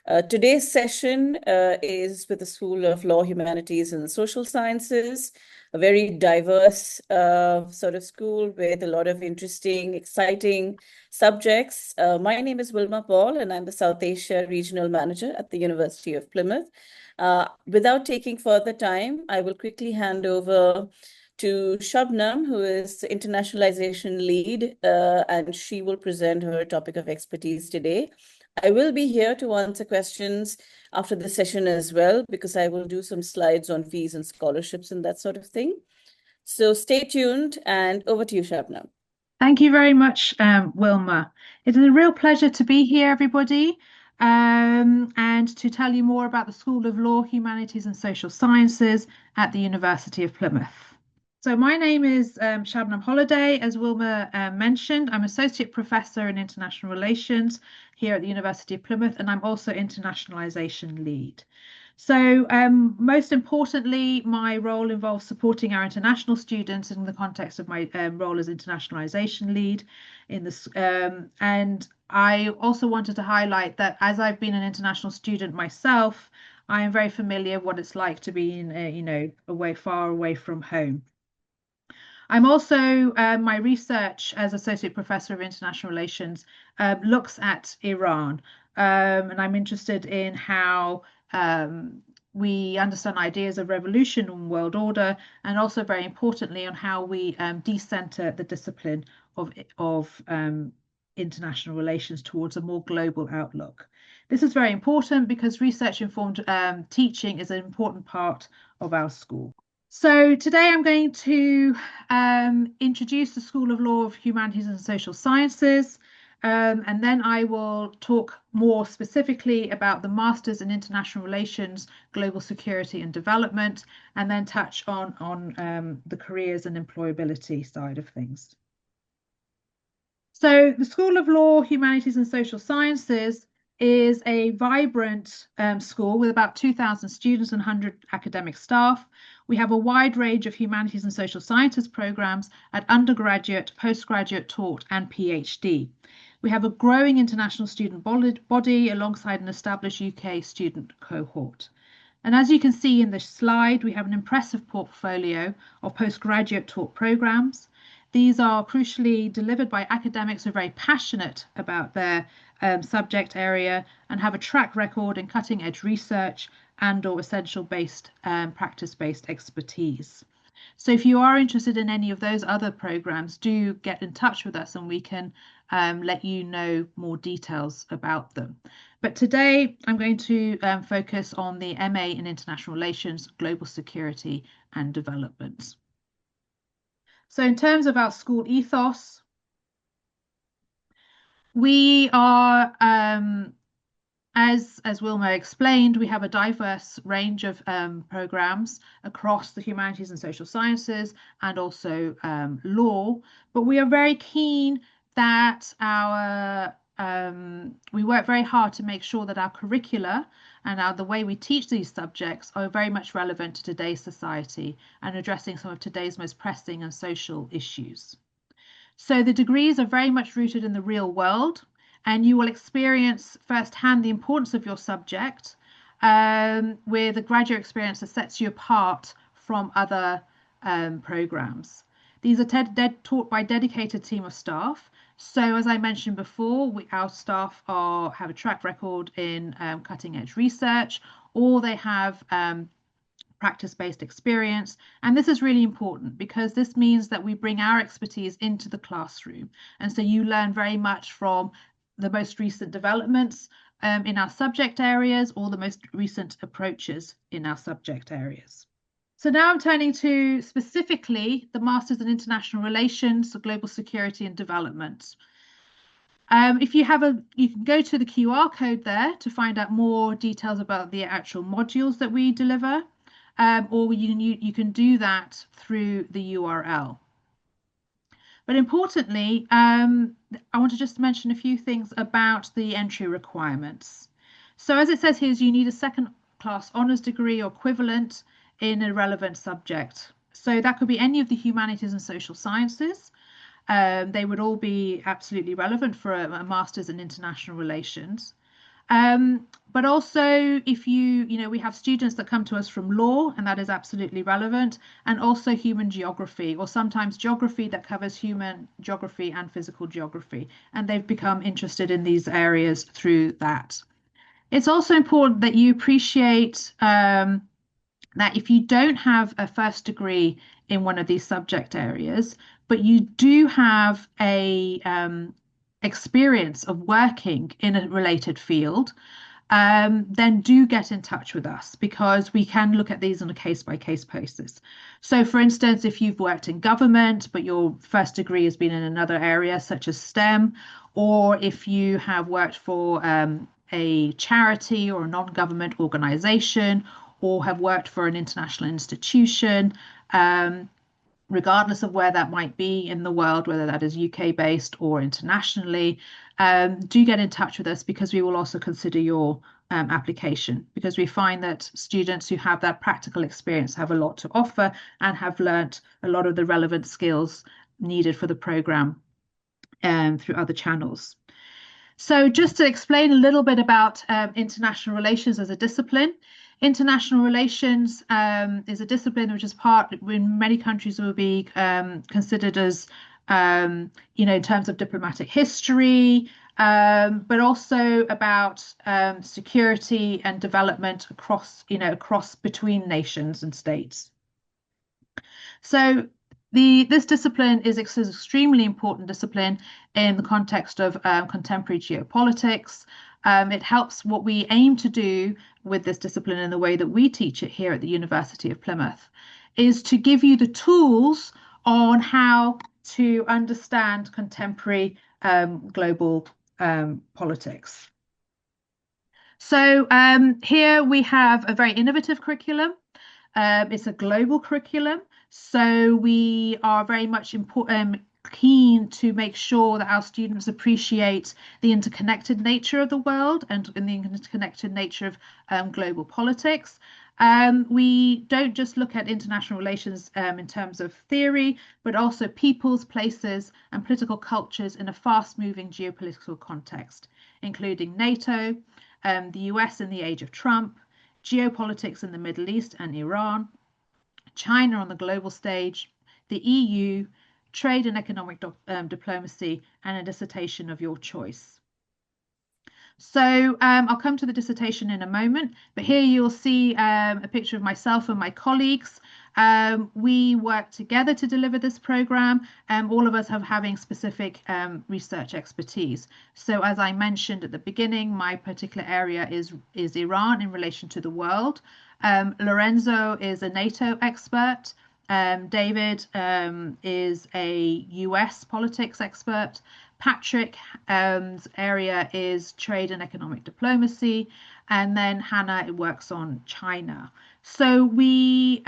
Today's session is with the School of Law, Humanities, and Social Sciences, a very diverse sort of school with a lot of interesting, exciting subjects. My name is Wilma Paul, and I'm the South Asia Regional Manager at the University of Plymouth. Without taking further time, I will quickly hand over to Shabnam, who is the internationalization lead, and she will present her topic of expertise today. I will be here to answer questions after the session as well, because I will do some slides on fees and scholarships and that sort of thing. So stay tuned, and over to you, Shabnam. Thank you very much, Wilma. It is a real pleasure to be here, everybody, and to tell you more about the School of Law, Humanities and Social Sciences at the University of Plymouth. So my name is Shabnam Holiday. As Wilma mentioned, I'm Associate Professor in International Relations here at the University of Plymouth, and I'm also Internationalisation Lead. So most importantly, my role involves supporting our international students in the context of my role as internationalization lead in this. And I also wanted to highlight that as I've been an international student myself, I am very familiar what it's like to be in, far away from home. I'm also, my research as Associate Professor of International Relations looks at Iran. And I'm interested in how we understand ideas of revolution and world order, and also very importantly on how we decenter the discipline of international relations towards a more global outlook. This is very important because research-informed teaching is an important part of our school. So today I'm going to introduce the School of Law of Humanities and Social Sciences, and then I will talk more specifically about the Masters in International Relations, Global Security and Development, and then touch on the careers and employability side of things. So the School of Law, Humanities and Social Sciences is a vibrant school with about 2,000 students and 100 academic staff. We have a wide range of humanities and social sciences programs at undergraduate, postgraduate taught and PhD. We have a growing international student body alongside an established UK student cohort. And as you can see in this slide, we have an impressive portfolio of postgraduate taught programs. These are crucially delivered by academics who are very passionate about their subject area and have a track record in cutting edge research and/or essential practice-based expertise. So if you are interested in any of those other programs, do get in touch with us and we can let you know more details about them. But today I'm going to focus on the MA in International Relations, Global Security and Development. So in terms of our school ethos, we are, as Wilma explained, we have a diverse range of programs across the humanities and social sciences and also law, but we are very keen that we work very hard to make sure that our curricula and the way we teach these subjects are very much relevant to today's society and addressing some of today's most pressing and social issues. So the degrees are very much rooted in the real world, and you will experience firsthand the importance of your subject with a graduate experience that sets you apart from other programs. These are taught by a dedicated team of staff. So as I mentioned before, our staff have a track record in cutting edge research, or they have practice-based experience. And this is really important because this means that we bring our expertise into the classroom. And so you learn very much from the most recent developments in our subject areas or the most recent approaches in our subject areas. So now I'm turning to specifically the Masters in International Relations, Global Security and Development. If you can go to the QR code there to find out more details about the actual modules that we deliver. Or you can do that through the URL. But importantly, I want to just mention a few things about the entry requirements. So as it says here, you need a second class honours degree or equivalent in a relevant subject. So that could be any of the humanities and social sciences. They would all be absolutely relevant for a master's in international relations. But also if we have students that come to us from law, and that is absolutely relevant, and also human geography, or sometimes geography that covers human geography and physical geography, and they've become interested in these areas through that. It's also important that you appreciate that if you don't have a first degree in one of these subject areas, but you do have a experience of working in a related field, then do get in touch with us because we can look at these on a case by case basis. So, for instance, if you've worked in government, but your first degree has been in another area such as STEM, or if you have worked for a charity or a non-government organization, or have worked for an international institution, um, regardless of where that might be in the world, whether that is UK based or internationally, do get in touch with us because we will also consider your application because we find that students who have that practical experience have a lot to offer and have learnt a lot of the relevant skills needed for the program through other channels. So just to explain a little bit about international relations as a discipline. International relations is a discipline which is part, in many countries, will be considered as, in terms of diplomatic history, but also about security and development across between nations and states. So this discipline is an extremely important discipline in the context of contemporary geopolitics. It helps what we aim to do with this discipline in the way that we teach it here at the University of Plymouth is to give you the tools on how to understand contemporary global politics. So here we have a very innovative curriculum. It's a global curriculum, so we are very much keen to make sure that our students appreciate the interconnected nature of the world and the interconnected nature of global politics. We don't just look at international relations in terms of theory, but also peoples, places, and political cultures in a fast-moving geopolitical context, including NATO, the US in the age of Trump, geopolitics in the Middle East and Iran, China on the global stage, the EU, trade and economic diplomacy, and a dissertation of your choice. So I'll come to the dissertation in a moment, but here you'll see a picture of myself and my colleagues. We work together to deliver this program, all of us having specific research expertise. So as I mentioned at the beginning, my particular area is Iran in relation to the world. Lorenzo is a NATO expert. David is a US politics expert. Patrick's area is trade and economic diplomacy, and then Hannah works on China. So we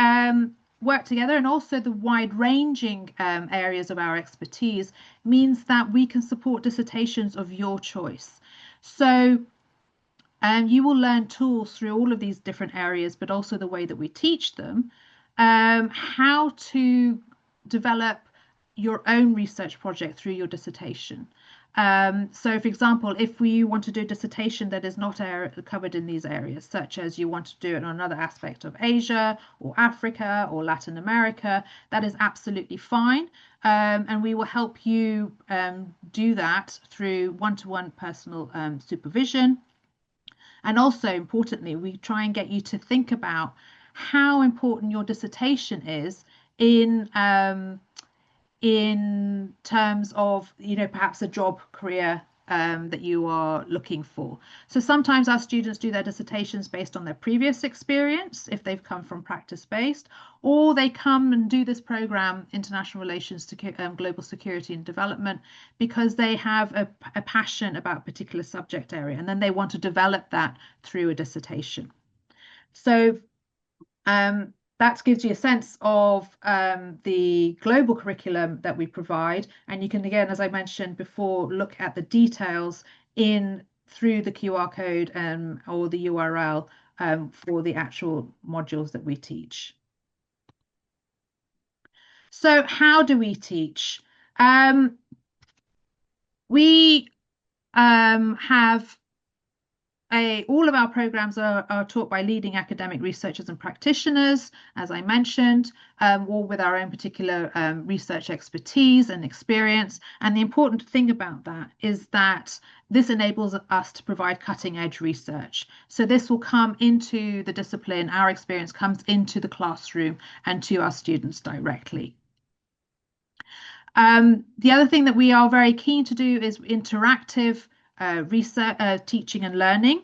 work together, and also the wide-ranging areas of our expertise means that we can support dissertations of your choice. So you will learn tools through all of these different areas, but also the way that we teach them, how to develop your own research project through your dissertation. So, for example, if we want to do a dissertation that is not covered in these areas, such as you want to do it on another aspect of Asia or Africa or Latin America, that is absolutely fine. And we will help you do that through one-to-one personal supervision. And also, importantly, we try and get you to think about how important your dissertation is in terms of, perhaps a job career that you are looking for. So sometimes our students do their dissertations based on their previous experience, if they've come from practice-based, or they come and do this program, International Relations to Global Security and Development, because they have a passion about a particular subject area, and then they want to develop that through a dissertation. So that gives you a sense of the global curriculum that we provide. And you can, again, as I mentioned before, look at the details through the QR code or the URL for the actual modules that we teach. So how do we teach? We have all of our programs are taught by leading academic researchers and practitioners, as I mentioned, all with our own particular research expertise and experience. And the important thing about that is that this enables us to provide cutting edge research. So this will come into the discipline, our experience comes into the classroom and to our students directly. The other thing that we are very keen to do is interactive research, teaching and learning.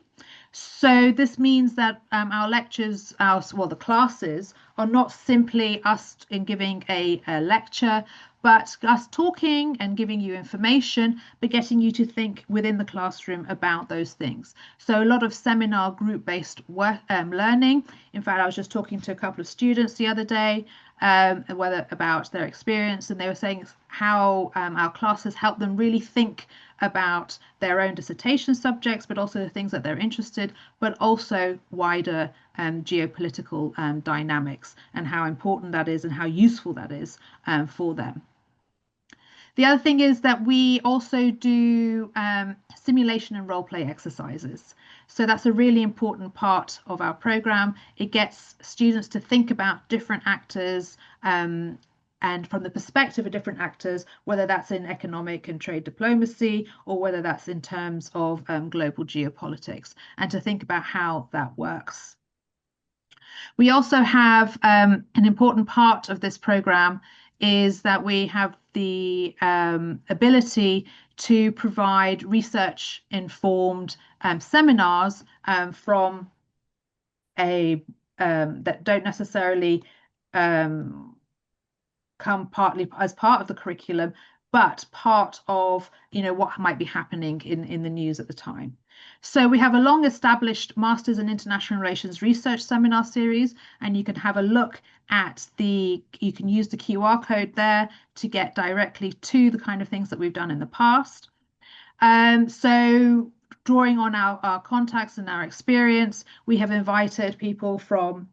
So this means that our lectures, the classes, are not simply us in giving a lecture, but us talking and giving you information, but getting you to think within the classroom about those things. So a lot of seminar group-based work, learning. In fact, I was just talking to a couple of students the other day about their experience, and they were saying how our classes help them really think about their own dissertation subjects, but also the things that they're interested, but also wider geopolitical dynamics and how important that is and how useful that is for them. The other thing is that we also do simulation and role play exercises. So that's a really important part of our program. It gets students to think about different actors and from the perspective of different actors, whether that's in economic and trade diplomacy or whether that's in terms of global geopolitics, and to think about how that works. We also have an important part of this program is that we have the ability to provide research informed seminars from that don't necessarily come partly as part of the curriculum, but part of what might be happening in the news at the time. So we have a long established Masters in International Relations Research seminar series, and you can have a look at you can use the QR code there to get directly to the kind of things that we've done in the past. So drawing on our contacts and our experience, we have invited people from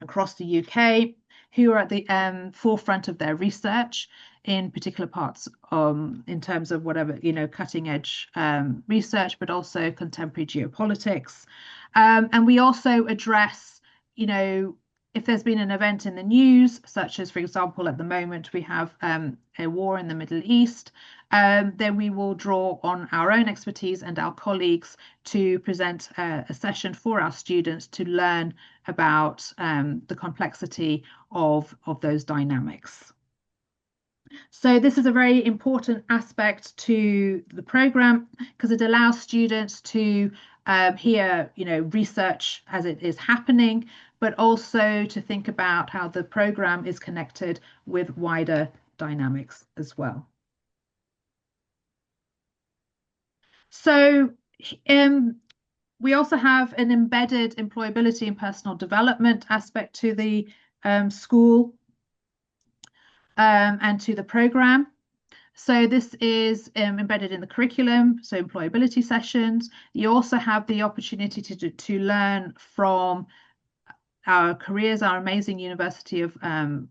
across the UK who are at the forefront of their research in particular parts in terms of whatever, cutting edge research, but also contemporary geopolitics. And we also address, if there's been an event in the news, such as, for example, at the moment we have a war in the Middle East, then we will draw on our own expertise and our colleagues to present a session for our students to learn about the complexity of those dynamics. So this is a very important aspect to the program because it allows students to hear, research as it is happening, but also to think about how the program is connected with wider dynamics as well. So we also have an embedded employability and personal development aspect to the school and to the program. So this is embedded in the curriculum, so employability sessions. You also have the opportunity to learn from our careers, our amazing University of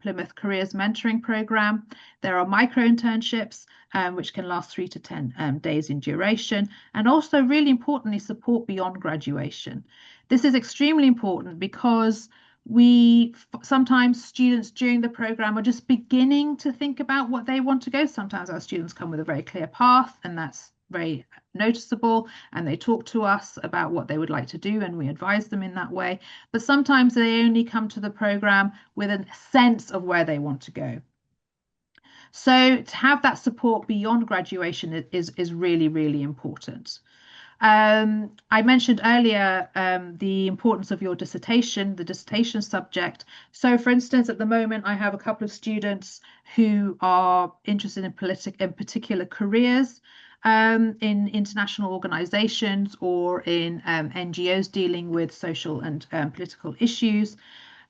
Plymouth Careers Mentoring Program. There are micro internships, which can last 3 to 10 days in duration, and also really importantly, support beyond graduation. This is extremely important because sometimes students during the program are just beginning to think about what they want to go. Sometimes our students come with a very clear path, and that's very noticeable, and they talk to us about what they would like to do, and we advise them in that way. But sometimes they only come to the program with a sense of where they want to go. So to have that support beyond graduation is really, really important. I mentioned earlier the importance of your dissertation, the dissertation subject. So for instance, at the moment, I have a couple of students who are interested in particular careers in international organizations or in NGOs dealing with social and political issues.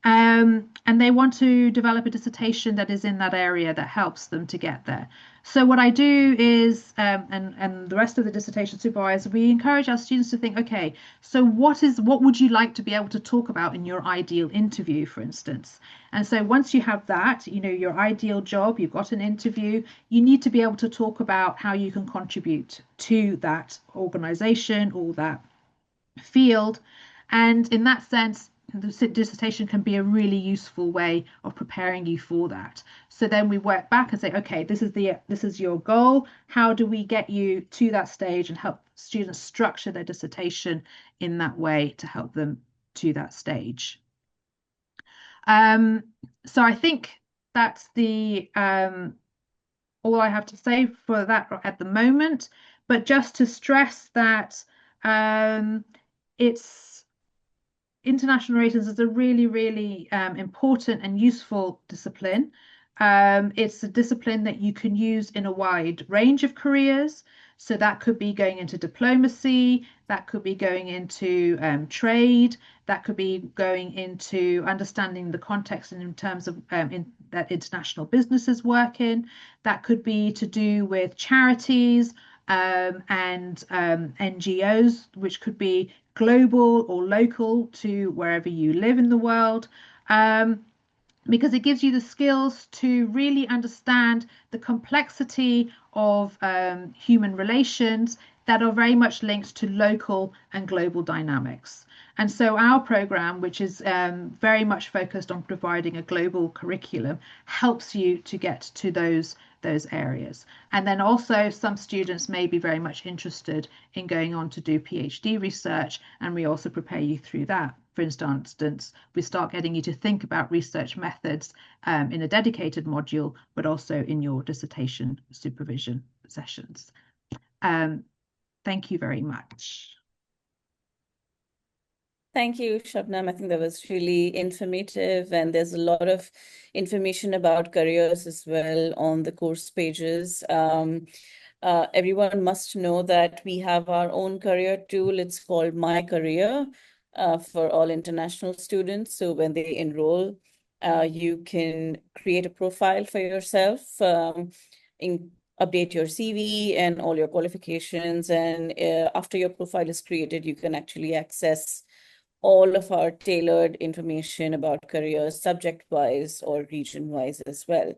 And they want to develop a dissertation that is in that area that helps them to get there. So what I do is, and the rest of the dissertation supervisors, we encourage our students to think, okay, so what would you like to be able to talk about in your ideal interview, for instance? And so once you have that, your ideal job, you've got an interview, you need to be able to talk about how you can contribute to that organization or that field. And in that sense, the dissertation can be a really useful way of preparing you for that. So then we work back and say, okay, this is your goal. How do we get you to that stage and help students structure their dissertation in that way to help them to that stage? So I think that's the all I have to say for that at the moment. But just to stress that it's international relations is a really, really important and useful discipline. It's a discipline that you can use in a wide range of careers. So that could be going into diplomacy, that could be going into trade, that could be going into understanding the context in terms of that international businesses work in. That could be to do with charities and NGOs, which could be global or local to wherever you live in the world. Because it gives you the skills to really understand the complexity of human relations that are very much linked to local and global dynamics. And so our program, which is very much focused on providing a global curriculum, helps you to get to those areas. And then also some students may be very much interested in going on to do PhD research, and we also prepare you through that. For instance, we start getting you to think about research methods in a dedicated module, but also in your dissertation supervision sessions. Thank you very much. Thank you, Shabnam. I think that was really informative, and there's a lot of information about careers as well on the course pages. Everyone must know that we have our own career tool. It's called My Career for all international students. So when they enroll, you can create a profile for yourself, update your CV and all your qualifications. And after your profile is created, you can actually access all of our tailored information about careers, subject-wise or region-wise as well.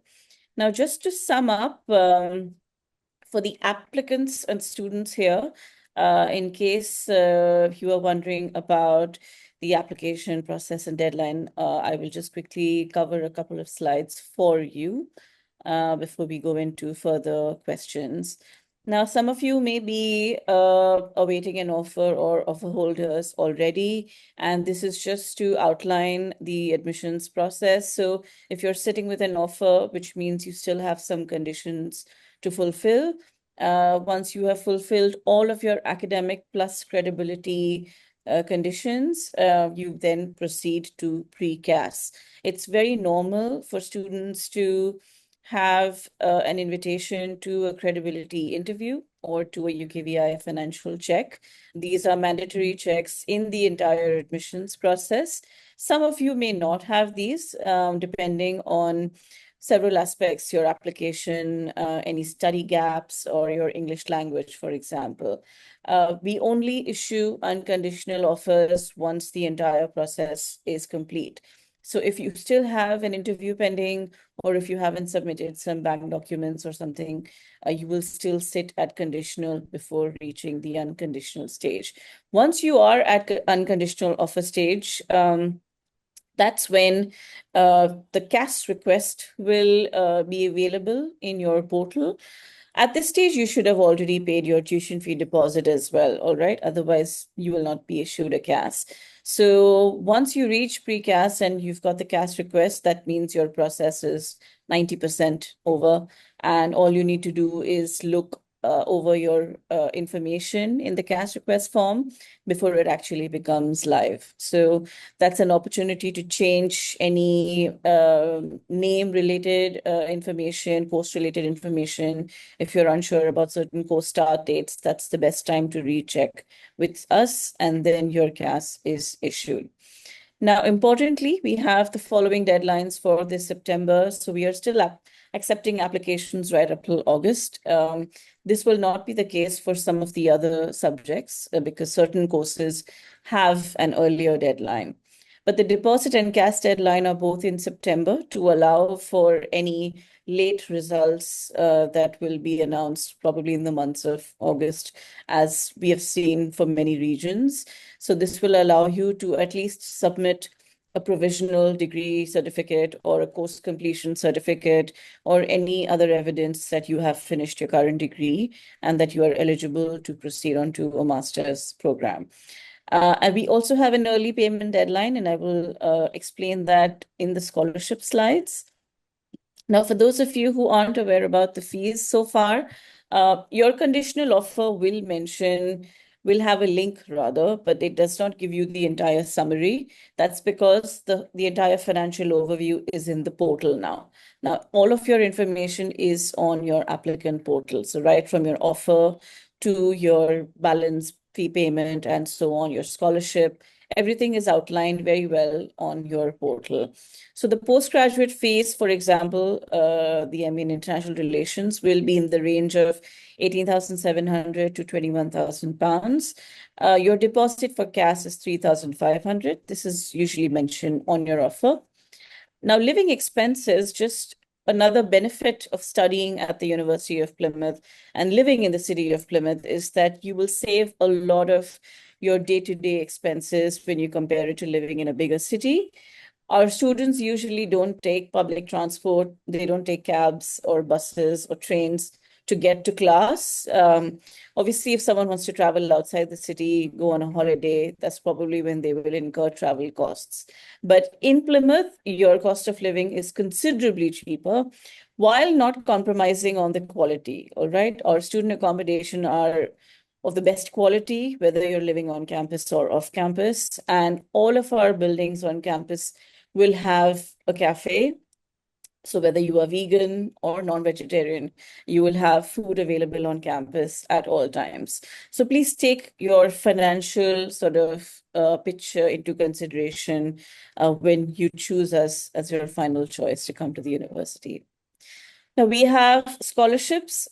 Now, just to sum up, for the applicants and students here, in case you are wondering about the application process and deadline, I will just quickly cover a couple of slides for you before we go into further questions. Now, some of you may be awaiting an offer or offer holders already, and this is just to outline the admissions process. So if you're sitting with an offer, which means you still have some conditions to fulfill, once you have fulfilled all of your academic plus credibility conditions, you then proceed to pre-CAS. It's very normal for students to have an invitation to a credibility interview or to a UKVI financial check. These are mandatory checks in the entire admissions process. Some of you may not have these, depending on several aspects, your application, any study gaps, or your English language, for example. We only issue unconditional offers once the entire process is complete. So if you still have an interview pending, or if you haven't submitted some bank documents or something, you will still sit at conditional before reaching the unconditional stage. Once you are at unconditional offer stage, that's when the CAS request will be available in your portal. At this stage, you should have already paid your tuition fee deposit as well, all right? Otherwise, you will not be issued a CAS. So once you reach pre-CAS and you've got the CAS request, that means your process is 90% over. And all you need to do is look over your information in the CAS request form before it actually becomes live. So that's an opportunity to change any name-related information, course-related information. If you're unsure about certain course start dates, that's the best time to recheck with us, and then your CAS is issued. Now, importantly, we have the following deadlines for this September. So we are still accepting applications right up till August. This will not be the case for some of the other subjects because certain courses have an earlier deadline. but the deposit and CAS deadline are both in September to allow for any late results that will be announced probably in the months of August, as we have seen for many regions. So this will allow you to at least submit a provisional degree certificate or a course completion certificate or any other evidence that you have finished your current degree and that you are eligible to proceed on to a master's program. And we also have an early payment deadline, and I will explain that in the scholarship slides. Now, for those of you who aren't aware about the fees so far, your conditional offer will have a link rather, but it does not give you the entire summary. That's because the entire financial overview is in the portal now. Now, all of your information is on your applicant portal. So right from your offer to your balance fee payment and so on, your scholarship, everything is outlined very well on your portal. So the postgraduate fees, for example, the MA in International Relations will be in the range of 18,700 to 21,000 pounds. Your deposit for CAS is 3,500. This is usually mentioned on your offer. Now, living expenses, just another benefit of studying at the University of Plymouth and living in the city of Plymouth is that you will save a lot of your day-to-day expenses when you compare it to living in a bigger city. Our students usually don't take public transport. They don't take cabs or buses or trains to get to class. Obviously, if someone wants to travel outside the city, go on a holiday, that's probably when they will incur travel costs. But in Plymouth, your cost of living is considerably cheaper while not compromising on the quality. All right. Our student accommodation are of the best quality, whether you're living on campus or off campus. And all of our buildings on campus will have a cafe. So whether you are vegan or non-vegetarian, you will have food available on campus at all times. So please take your financial sort of picture into consideration when you choose us as your final choice to come to the university. Now we have scholarships.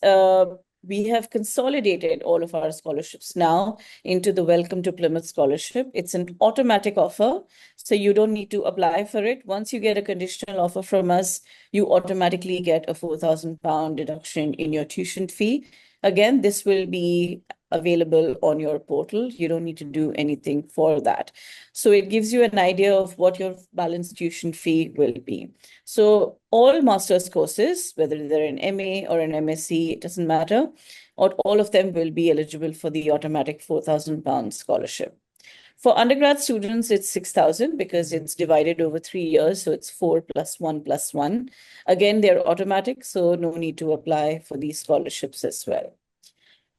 We have consolidated all of our scholarships now into the Welcome to Plymouth Scholarship. It's an automatic offer, so you don't need to apply for it. Once you get a conditional offer from us, you automatically get a £4,000 deduction in your tuition fee. Again, this will be available on your portal. You don't need to do anything for that. So it gives you an idea of what your balance tuition fee will be. So all master's courses, whether they're an MA or an MSc, it doesn't matter, or all of them will be eligible for the automatic £4,000 scholarship. For undergrad students, it's 6,000 because it's divided over 3 years. So it's 4 plus 1 plus 1. Again, they're automatic, so no need to apply for these scholarships as well.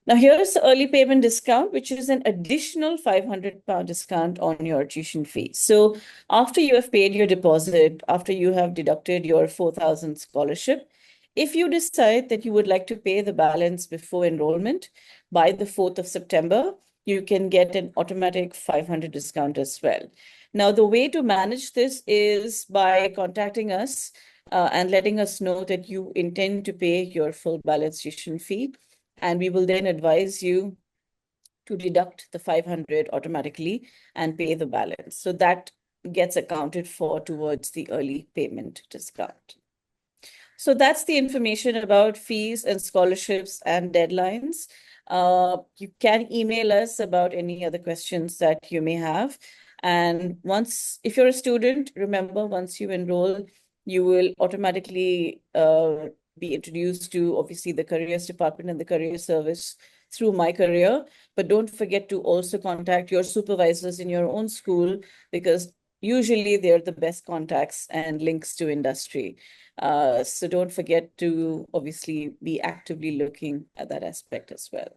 Now, here's the early payment discount, which is an additional £500 discount on your tuition fee. So after you have paid your deposit, after you have deducted your 4,000 scholarship, if you decide that you would like to pay the balance before enrollment by the 4th of September, you can get an automatic 500 discount as well. Now, the way to manage this is by contacting us and letting us know that you intend to pay your full balance tuition fee. And we will then advise you to deduct the 500 automatically and pay the balance. So that gets accounted for towards the early payment discount. So that's the information about fees and scholarships and deadlines. You can email us about any other questions that you may have. And if you're a student, remember, once you enroll, you will automatically be introduced to obviously the careers department and the career service through My Career. But don't forget to also contact your supervisors in your own school because usually they're the best contacts and links to industry. So don't forget to obviously be actively looking at that aspect as well.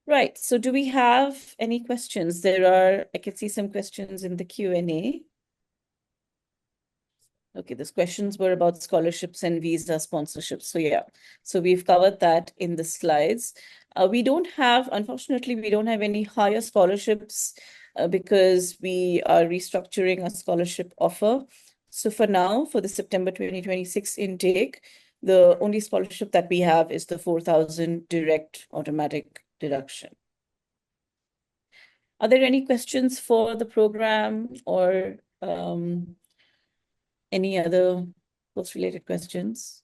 Right. So do we have any questions? I can see some questions in the Q&A. Okay, those questions were about scholarships and visa sponsorships. So yeah, so we've covered that in the slides. Unfortunately, we don't have any higher scholarships because we are restructuring a scholarship offer. So for now, for the September 2026 intake, the only scholarship that we have is the 4,000 direct automatic deduction. Are there any questions for the program or any other post-related questions?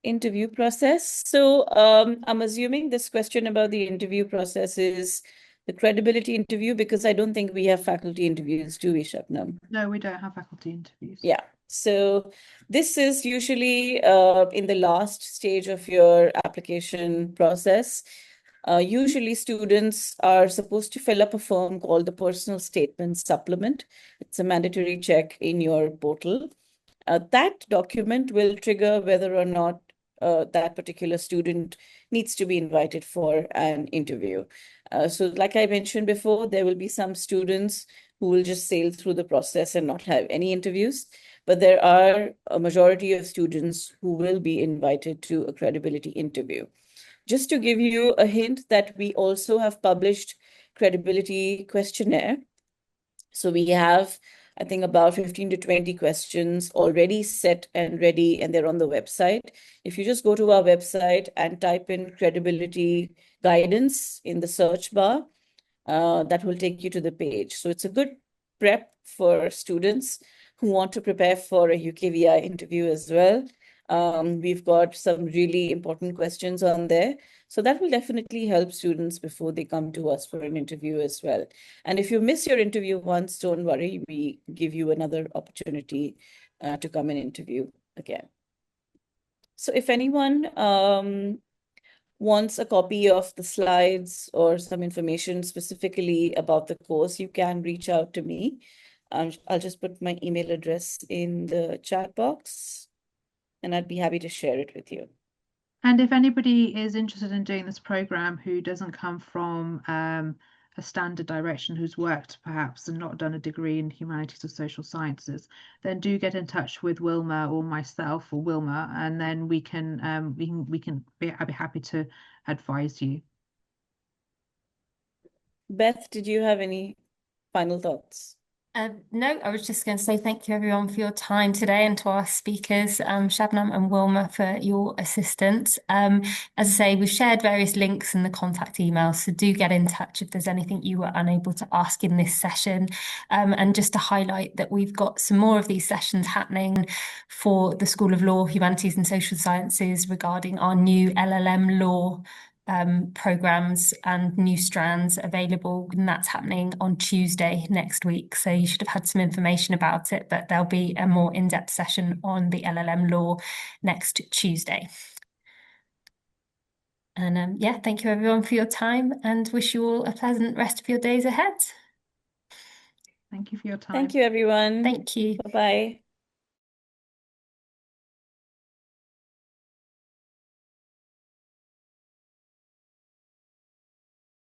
Interview process. So I'm assuming this question about the interview process is the credibility interview, because I don't think we have faculty interviews, do we, Shabnam? No, we don't have faculty interviews. Yeah. So this is usually in the last stage of your application process. Usually students are supposed to fill up a form called the personal statement supplement. It's a mandatory check in your portal. That document will trigger whether or not that particular student needs to be invited for an interview. So like I mentioned before, there will be some students who will just sail through the process and not have any interviews. But there are a majority of students who will be invited to a credibility interview. Just to give you a hint that we also have published credibility questionnaire. So we have, I think, about 15 to 20 questions already set and ready, and they're on the website. If you just go to our website and type in credibility guidance in the search bar, that will take you to the page. So it's a good prep for students who want to prepare for a UKVI interview as well. We've got some really important questions on there. So that will definitely help students before they come to us for an interview as well. And if you miss your interview once, don't worry, we give you another opportunity to come and interview again. So if anyone wants a copy of the slides or some information specifically about the course, you can reach out to me. I'll just put my email address in the chat box, and I'd be happy to share it with you. And if anybody is interested in doing this program who doesn't come from a standard direction, who's worked perhaps and not done a degree in humanities or social sciences, then do get in touch with Wilma or myself or Wilma, and then I'll be happy to advise you. Beth, did you have any final thoughts? No, I was just going to say thank you everyone for your time today, and to our speakers, Shabnam and Wilma, for your assistance. As I say, we've shared various links in the contact emails, so do get in touch if there's anything you were unable to ask in this session. And just to highlight that we've got some more of these sessions happening for the School of Law, Humanities and Social Sciences regarding our new LLM law programs and new strands available, and that's happening on Tuesday next week. So you should have had some information about it, but there'll be a more in-depth session on the LLM law next Tuesday. And yeah, thank you everyone for your time, and wish you all a pleasant rest of your days ahead. Thank you for your time. Thank you, everyone. Thank you. Bye-bye.